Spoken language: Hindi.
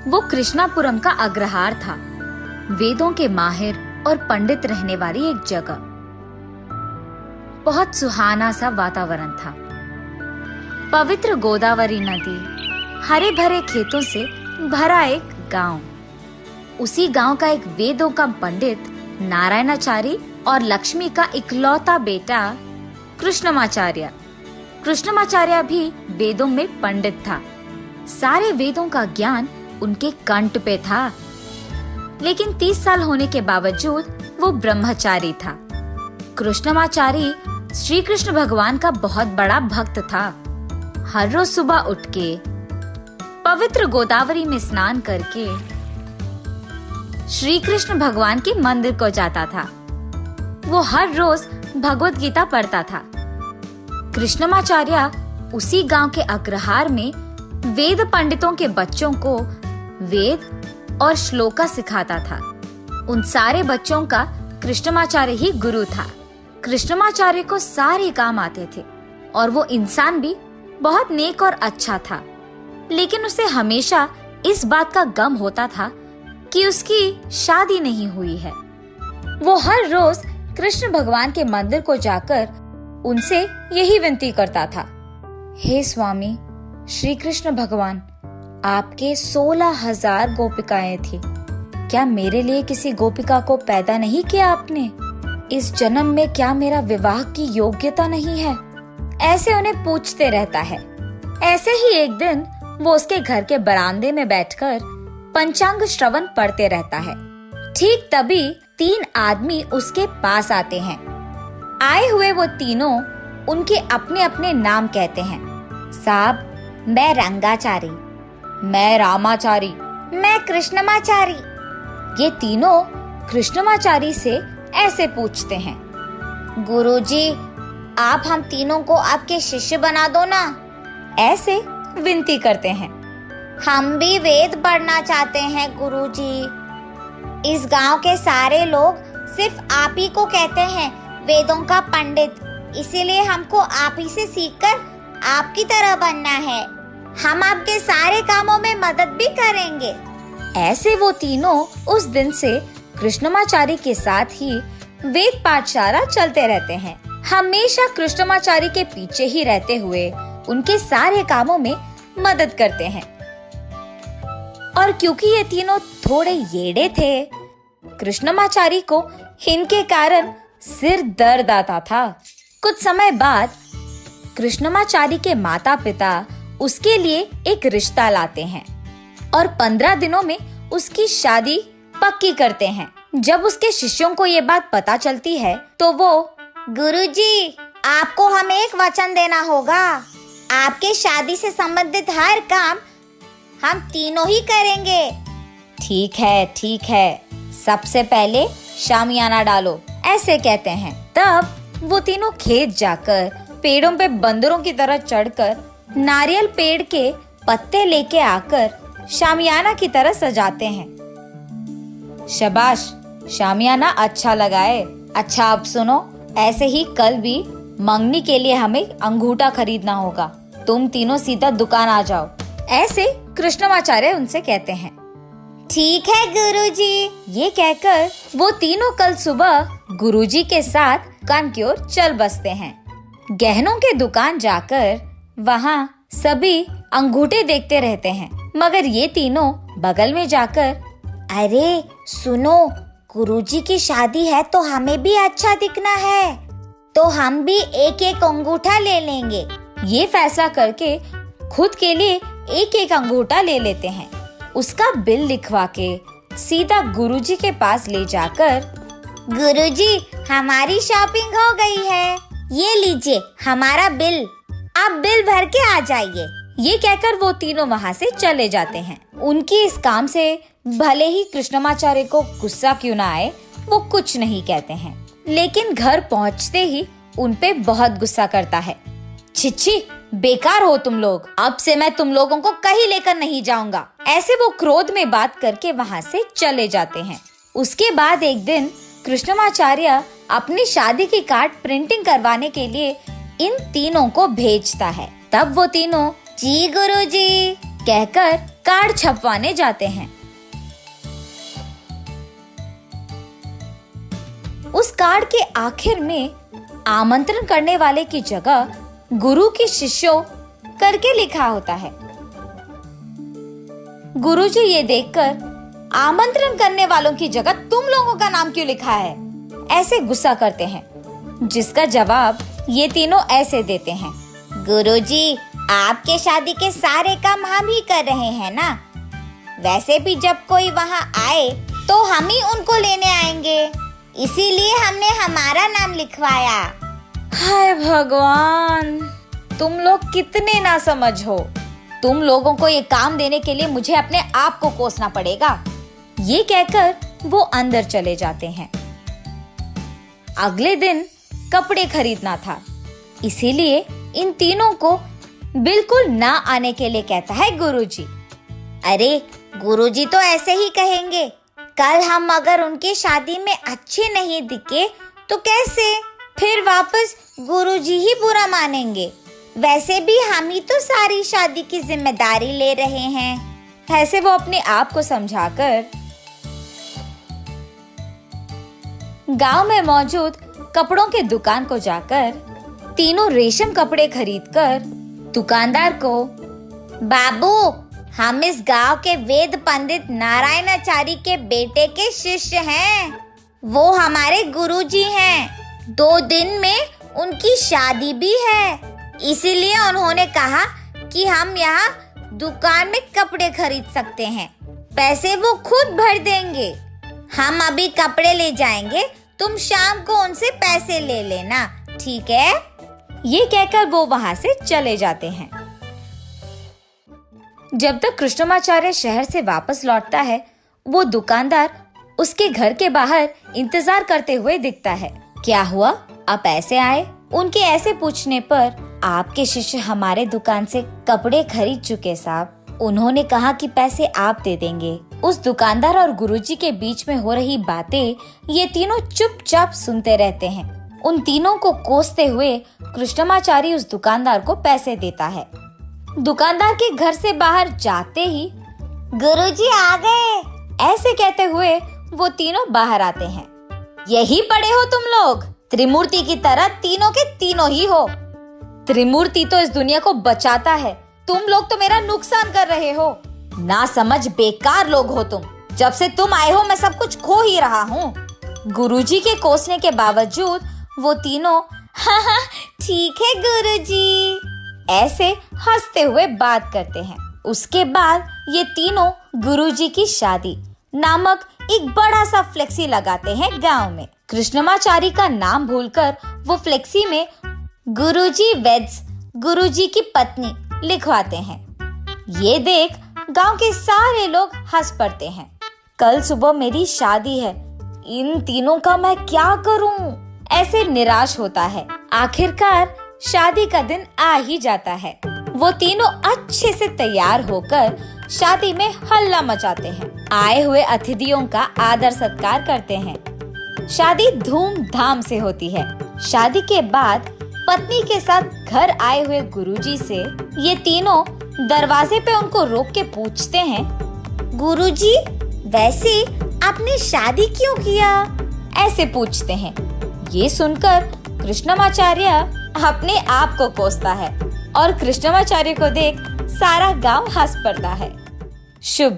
वो कृष्णापुरम का अग्रहार था, वेदों के माहिर और पंडित रहने वाली एक जगह। बहुत सुहाना सा वातावरण था। पवित्र गोदावरी नदी, हरे भरे खेतों से भरा एक गांव। उसी गांव का एक वेदों का पंडित नारायणाचारी और लक्ष्मी का इकलौता बेटा कृष्णमाचार्य। कृष्णमाचार्य भी वेदों में पंडित था। सारे वेदों का ज्ञान उनके कंठ पे था, लेकिन 30 साल होने के बावजूद वो ब्रह्मचारी था। कृष्णमाचारी श्री कृष्ण भगवान का बहुत बड़ा भक्त था। हर रोज सुबह उठ के पवित्र गोदावरी में स्नान करके श्री कृष्ण भगवान के मंदिर को जाता था। वो हर रोज भगवत गीता पढ़ता था। कृष्णमाचार्य उसी गांव के अग्रहार में वेद पंडितों के बच्चों को वेद और श्लोका सिखाता था। उन सारे बच्चों का कृष्णमाचार्य ही गुरु था। कृष्णमाचार्य को सारे काम आते थे और वो इंसान भी बहुत नेक और अच्छा था, लेकिन उसे हमेशा इस बात का गम होता था कि उसकी शादी नहीं हुई है। वो हर रोज कृष्ण भगवान के मंदिर को जाकर उनसे यही विनती करता था, हे स्वामी श्री कृष्ण भगवान, आपके 16,000 गोपिकाएं थी। क्या मेरे लिए किसी गोपिका को पैदा नहीं किया आपने? इस जन्म में क्या मेरा विवाह की योग्यता नहीं है? ऐसे उन्हें पूछते रहता है। ऐसे ही एक दिन वो उसके घर के बरामदे में बैठकर पंचांग श्रवण पढ़ते रहता है। ठीक तभी 3 आदमी उसके पास आते हैं। आए हुए वो तीनों उनके अपने अपने नाम कहते हैं। साहब, मैं रंगाचारी, मैं रामाचारी, मैं कृष्णमाचारी। ये तीनों कृष्णमाचारी से ऐसे पूछते हैं, गुरुजी, आप हम तीनों को आपके शिष्य बना दो ना। ऐसे विनती करते हैं। हम भी वेद पढ़ना चाहते हैं गुरुजी। इस गांव के सारे लोग सिर्फ आप ही को कहते हैं वेदों का पंडित, इसीलिए हमको आप ही से सीखकर आपकी तरह बनना है। हम आपके सारे कामों में मदद भी करेंगे। ऐसे वो तीनों उस दिन से कृष्णमाचारी के साथ ही वेद पाठशाला चलते रहते हैं। हमेशा कृष्णमाचारी के पीछे ही रहते हुए उनके सारे कामों में मदद करते हैं। और क्योंकि ये तीनों थोड़े येड़े थे, कृष्णमाचारी को इनके कारण सिर दर्द आता था। कुछ समय बाद कृष्णमाचारी के माता पिता उसके लिए एक रिश्ता लाते हैं और 15 दिनों में उसकी शादी पक्की करते हैं। जब उसके शिष्यों को ये बात पता चलती है तो वो, गुरुजी, आपको हमें एक वचन देना होगा। आपके शादी से संबंधित हर काम हम तीनों ही करेंगे। ठीक है, सबसे पहले शामियाना डालो, ऐसे कहते हैं। तब वो तीनों खेत जाकर पेड़ों पे बंदरों की तरह चढ़कर नारियल पेड़ के पत्ते लेके आकर शामियाना की तरह सजाते हैं। शाबाश, शामियाना अच्छा लगा है। अच्छा, अब सुनो, ऐसे ही कल भी मंगनी के लिए हमें अंगूठा खरीदना होगा। तुम तीनों सीधा दुकान आ जाओ। ऐसे कृष्णमाचार्य उनसे कहते हैं। ठीक है गुरुजी। ये कहकर वो तीनों कल सुबह गुरुजी के साथ दुकान की ओर चल बसते हैं। गहनों के दुकान जाकर वहाँ सभी अंगूठे देखते रहते हैं, मगर ये तीनों बगल में जाकर, अरे सुनो, गुरुजी की शादी है तो हमें भी अच्छा दिखना है, तो हम भी एक एक अंगूठा ले लेंगे। ये फैसला करके खुद के लिए एक एक अंगूठा ले लेते हैं। उसका बिल लिखवा के सीधा गुरुजी के पास ले जाकर, गुरुजी, हमारी शॉपिंग हो गई है, ये लीजिए हमारा बिल, आप बिल भर के आ जाइए। ये कहकर वो तीनों वहाँ से चले जाते हैं। उनकी इस काम से भले ही कृष्णमाचार्य को गुस्सा क्यों ना आए, वो कुछ नहीं कहते हैं, लेकिन घर पहुँचते ही उनपे बहुत गुस्सा करता है। छिछी, बेकार हो तुम लोग, अब से मैं तुम लोगों को कहीं लेकर नहीं जाऊंगा। ऐसे वो क्रोध में बात करके वहाँ से चले जाते हैं। उसके बाद एक दिन कृष्णमाचार्य अपनी शादी की कार्ड प्रिंटिंग करवाने के लिए इन तीनों को भेजता है। तब वो तीनों, जी गुरुजी, कहकर कार्ड छपवाने जाते हैं। उस कार्ड के आखिर में आमंत्रण करने वाले की जगह गुरु के शिष्यों करके लिखा होता है। गुरुजी ये देखकर आमंत्रण करने वालों की जगह तुम लोगों का नाम क्यों लिखा है, ऐसे गुस्सा करते हैं, जिसका जवाब ये तीनों ऐसे देते हैं। गुरुजी, आपके शादी के सारे काम हम ही कर रहे हैं ना। वैसे भी जब कोई वहाँ आए तो हम ही उनको लेने आएंगे, इसीलिए हमने हमारा नाम लिखवाया। हाय भगवान, तुम लोग कितने नासमझ हो। तुम लोगों को ये काम देने के लिए मुझे अपने आप को कोसना पड़ेगा। ये कहकर वो अंदर चले जाते हैं। अगले दिन कपड़े खरीदना था, इसीलिए इन तीनों को बिल्कुल ना आने के लिए कहता है गुरुजी। अरे गुरुजी तो ऐसे ही कहेंगे, कल हम अगर उनकी शादी में अच्छे नहीं दिखे तो कैसे, फिर वापस गुरुजी ही बुरा मानेंगे। वैसे भी हम ही तो सारी शादी की जिम्मेदारी ले रहे हैं। ऐसे वो अपने आप को समझाकर गांव में मौजूद कपड़ों के दुकान को जाकर तीनों रेशम कपड़े खरीदकर दुकानदार को, बाबू, हम इस गांव के वेद पंडित नारायणाचार्य के बेटे के शिष्य हैं। वो हमारे गुरुजी हैं। 2 दिन में उनकी शादी भी है, इसीलिए उन्होंने कहा कि हम यहाँ दुकान में कपड़े खरीद सकते हैं। पैसे वो खुद भर देंगे। हम अभी कपड़े ले जाएंगे, तुम शाम को उनसे पैसे ले लेना, ठीक है? ये कहकर वो वहां से चले जाते हैं। जब तक कृष्णमाचार्य शहर से वापस लौटता है, वो दुकानदार उसके घर के बाहर इंतजार करते हुए दिखता है। क्या हुआ, आप ऐसे आए? उनके ऐसे पूछने पर, आपके शिष्य हमारे दुकान से कपड़े खरीद चुके साहब। उन्होंने कहा कि पैसे आप दे देंगे। उस दुकानदार और गुरुजी के बीच में हो रही बातें ये तीनों चुपचाप सुनते रहते हैं। उन तीनों को कोसते हुए कृष्णमाचार्य उस दुकानदार को पैसे देता है। दुकानदार के घर से बाहर जाते ही गुरुजी आ गए, ऐसे कहते हुए वो तीनों बाहर आते हैं। यही पड़े हो तुम लोग, त्रिमूर्ति की तरह तीनों के तीनों ही हो। त्रिमूर्ति तो इस दुनिया को बचाता है, तुम लोग तो मेरा नुकसान कर रहे हो। ना समझ बेकार लोग हो तुम। जब से तुम आए हो मैं सब कुछ खो ही रहा हूँ। गुरुजी के कोसने के बावजूद वो तीनों हाँ ठीक है गुरुजी, ऐसे हंसते हुए बात करते हैं। उसके बाद ये तीनों गुरुजी की शादी नामक एक बड़ा सा फ्लेक्सी लगाते हैं गांव में। कृष्णमाचार्य का नाम भूलकर वो फ्लेक्सी में गुरुजी वेड्स गुरुजी की पत्नी लिखवाते हैं। ये देख गांव के सारे लोग हंस पड़ते हैं। कल सुबह मेरी शादी है, इन तीनों का मैं क्या करूं? ऐसे निराश होता है। आखिरकार शादी का दिन आ ही जाता है। वो तीनों अच्छे से तैयार होकर शादी में हल्ला मचाते हैं। आए हुए अतिथियों का आदर सत्कार करते हैं। शादी धूमधाम से होती है। शादी के बाद पत्नी के साथ घर आए हुए गुरुजी से ये तीनों दरवाजे पे उनको रोक के पूछते हैं, गुरुजी, वैसे आपने शादी क्यों किया? ऐसे पूछते हैं। ये सुनकर कृष्णमाचार्य अपने आप को कोसता है और कृष्णमाचार्य को देख सारा गांव हंस पड़ता है। शुभ।